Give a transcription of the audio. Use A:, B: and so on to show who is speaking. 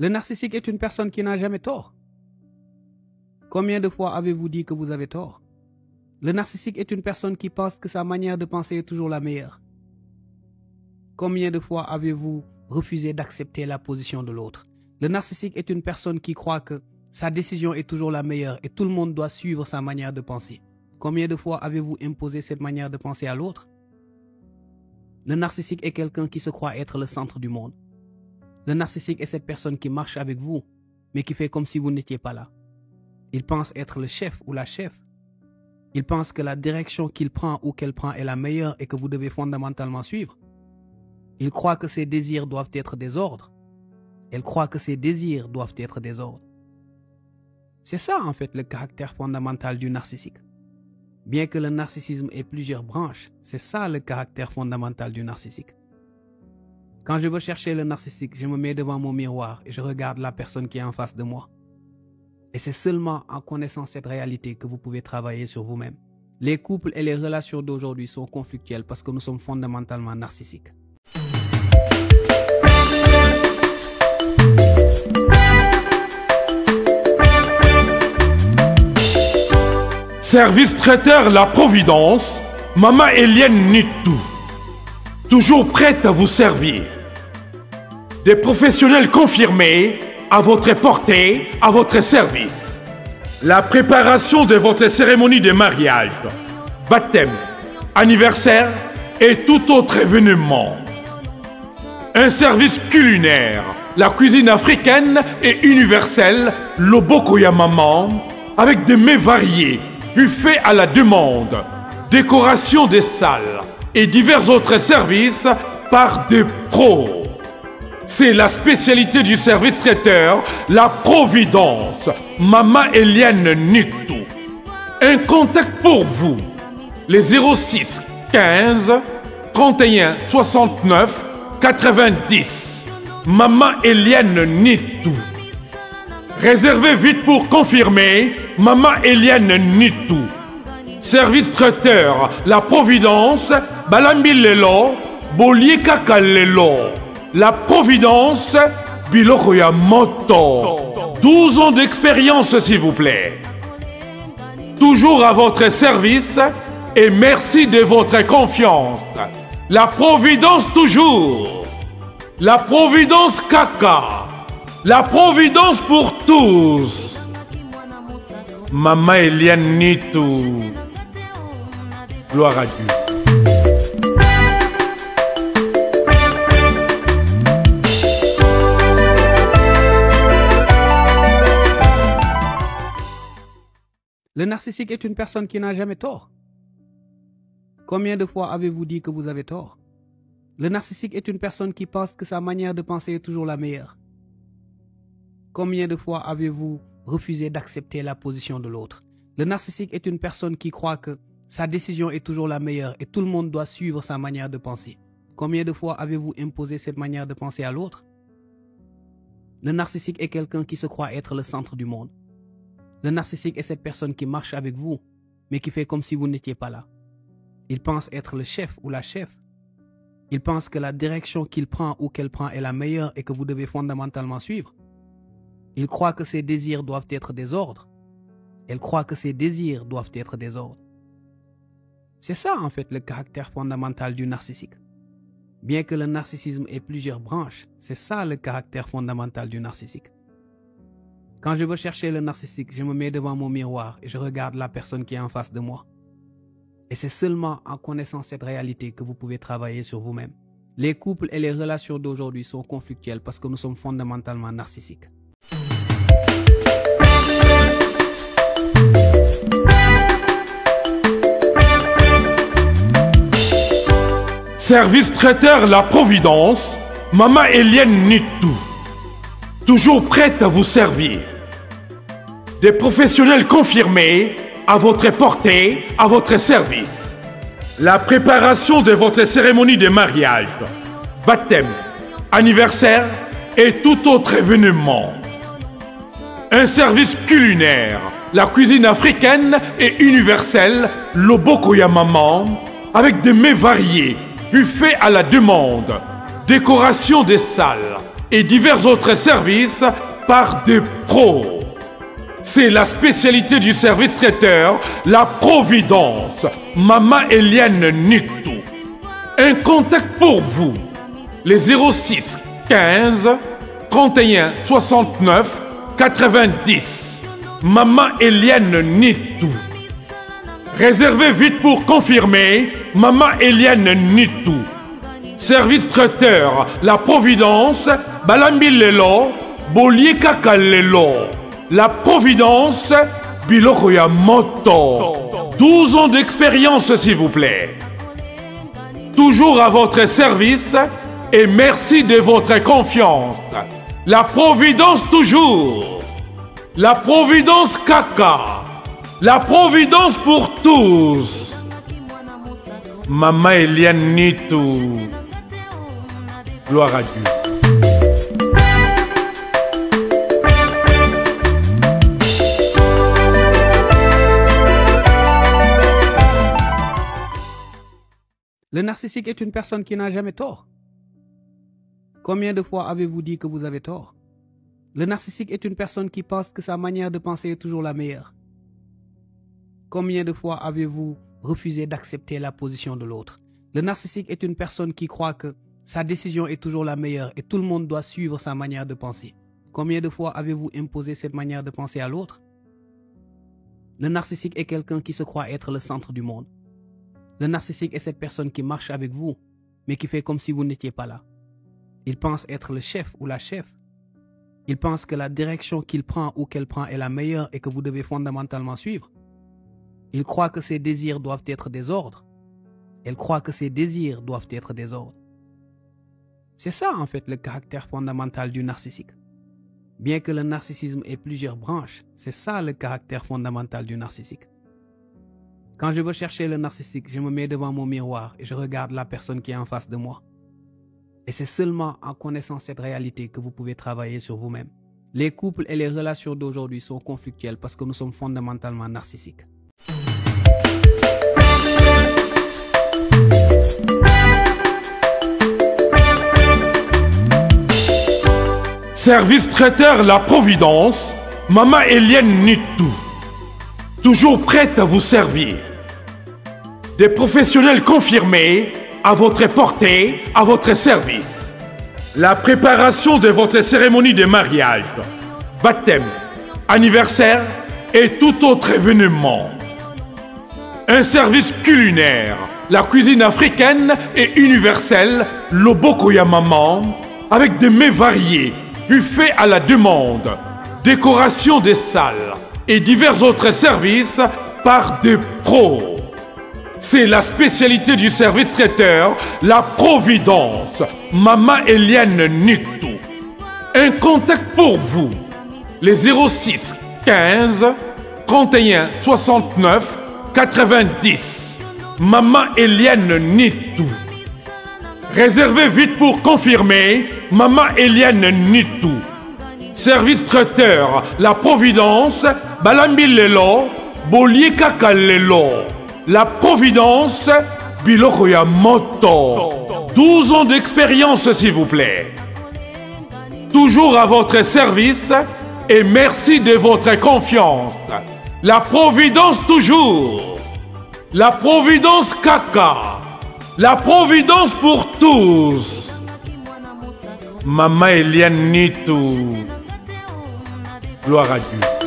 A: Le narcissique est une personne qui n'a jamais tort. Combien de fois avez-vous dit que vous avez tort? Le narcissique est une personne qui pense que sa manière de penser est toujours la meilleure. Combien de fois avez-vous refusé d'accepter la position de l'autre? Le narcissique est une personne qui croit que sa décision est toujours la meilleure et tout le monde doit suivre sa manière de penser. Combien de fois avez-vous imposé cette manière de penser à l'autre? Le narcissique est quelqu'un qui se croit être le centre du monde. Le narcissique est cette personne qui marche avec vous, mais qui fait comme si vous n'étiez pas là. Il pense être le chef ou la chef. Il pense que la direction qu'il prend ou qu'elle prend est la meilleure et que vous devez fondamentalement suivre. Il croit que ses désirs doivent être des ordres. Elle croit que ses désirs doivent être des ordres. C'est ça en fait le caractère fondamental du narcissique. Bien que le narcissisme ait plusieurs branches, c'est ça le caractère fondamental du narcissique. Quand je veux chercher le narcissique, je me mets devant mon miroir et je regarde la personne qui est en face de moi. Et c'est seulement en connaissant cette réalité que vous pouvez travailler sur vous-même. Les couples et les relations d'aujourd'hui sont conflictuels parce que nous sommes fondamentalement narcissiques.
B: Service traiteur La Providence, Maman Eliane Nitou. Toujours prête à vous servir. Des professionnels confirmés, à votre portée, à votre service. La préparation de votre cérémonie de mariage, baptême, anniversaire et tout autre événement. Un service culinaire, la cuisine africaine et universelle, Loboko Maman, avec des mets variés, buffet à la demande, décoration des salles et divers autres services par des pros. C'est la spécialité du service traiteur, La Providence, Maman Eliane Nitou. Un contact pour vous, les 06 15 31 69 90. Maman Eliane Nitou. Réservez vite pour confirmer, Maman Eliane Nitou. Service traiteur, La Providence, Balambi Lelo, Bolier Kaka Lelo. La Providence, Biloko Moto. 12 ans d'expérience, s'il vous plaît. Toujours à votre service et merci de votre confiance. La Providence toujours. La Providence Kaka. La Providence pour tous. Maman Eliane Nitou. Gloire à Dieu.
A: Le narcissique est une personne qui n'a jamais tort. Combien de fois avez-vous dit que vous avez tort? Le narcissique est une personne qui pense que sa manière de penser est toujours la meilleure. Combien de fois avez-vous refusé d'accepter la position de l'autre? Le narcissique est une personne qui croit que sa décision est toujours la meilleure et tout le monde doit suivre sa manière de penser. Combien de fois avez-vous imposé cette manière de penser à l'autre? Le narcissique est quelqu'un qui se croit être le centre du monde. Le narcissique est cette personne qui marche avec vous, mais qui fait comme si vous n'étiez pas là. Il pense être le chef ou la chef. Il pense que la direction qu'il prend ou qu'elle prend est la meilleure et que vous devez fondamentalement suivre. Il croit que ses désirs doivent être des ordres. Elle croit que ses désirs doivent être des ordres. C'est ça en fait le caractère fondamental du narcissique. Bien que le narcissisme ait plusieurs branches, c'est ça le caractère fondamental du narcissique. Quand je veux chercher le narcissique, je me mets devant mon miroir et je regarde la personne qui est en face de moi. Et c'est seulement en connaissant cette réalité que vous pouvez travailler sur vous-même. Les couples et les relations d'aujourd'hui sont conflictuels parce que nous sommes fondamentalement narcissiques.
B: Service traiteur La Providence, Maman Eliane Nitou. Toujours prête à vous servir. Des professionnels confirmés, à votre portée, à votre service. La préparation de votre cérémonie de mariage, baptême, anniversaire et tout autre événement. Un service culinaire, la cuisine africaine et universelle, Loboko ya Maman, avec des mets variés, buffet à la demande, décoration des salles et divers autres services par des pros. C'est la spécialité du service traiteur, la Providence, Maman Eliane Nitou. Un contact pour vous, les 06 15 31 69 90. Maman Eliane Nitou. Réservez vite pour confirmer. Maman Eliane Nitou. Service traiteur, la Providence, Balambi Lelo, Bolier Kaka Lelo. La Providence, Biloko ya Moto. 12 ans d'expérience, s'il vous plaît. Toujours à votre service et merci de votre confiance. La Providence toujours. La Providence Kaka. La Providence pour tous. Maman Eliane Nitou. Gloire à Dieu.
A: Le narcissique est une personne qui n'a jamais tort. Combien de fois avez-vous dit que vous avez tort? Le narcissique est une personne qui pense que sa manière de penser est toujours la meilleure. Combien de fois avez-vous refusé d'accepter la position de l'autre? Le narcissique est une personne qui croit que sa décision est toujours la meilleure et tout le monde doit suivre sa manière de penser. Combien de fois avez-vous imposé cette manière de penser à l'autre? Le narcissique est quelqu'un qui se croit être le centre du monde. Le narcissique est cette personne qui marche avec vous, mais qui fait comme si vous n'étiez pas là. Il pense être le chef ou la chef. Il pense que la direction qu'il prend ou qu'elle prend est la meilleure et que vous devez fondamentalement suivre. Il croit que ses désirs doivent être des ordres. Elle croit que ses désirs doivent être des ordres. C'est ça en fait le caractère fondamental du narcissique. Bien que le narcissisme ait plusieurs branches, c'est ça le caractère fondamental du narcissique. Quand je veux chercher le narcissique, je me mets devant mon miroir et je regarde la personne qui est en face de moi. Et c'est seulement en connaissant cette réalité que vous pouvez travailler sur vous-même. Les couples et les relations d'aujourd'hui sont conflictuels parce que nous sommes fondamentalement narcissiques.
B: Service traiteur La Providence, Maman Eliane Nitou. Toujours prête à vous servir. Des professionnels confirmés à votre portée, à votre service. La préparation de votre cérémonie de mariage, baptême, anniversaire et tout autre événement. Un service culinaire, la cuisine africaine et universelle, Loboko ya Maman, avec des mets variés, buffet à la demande, décoration des salles et divers autres services par des pros. C'est la spécialité du service traiteur, la Providence, Maman Eliane Nitou. Un contact pour vous, les 06 15 31 69 90. Maman Eliane Nitou. Réservez vite pour confirmer. Maman Eliane Nitou. Service traiteur, la Providence, Balambi Lelo, Bolier Kaka Lelo. La Providence, Biloko ya Moto. 12 ans d'expérience, s'il vous plaît. Toujours à votre service et merci de votre confiance. La Providence toujours. La Providence Kaka. La Providence pour tous. Maman Eliane Nitou. Gloire à Dieu.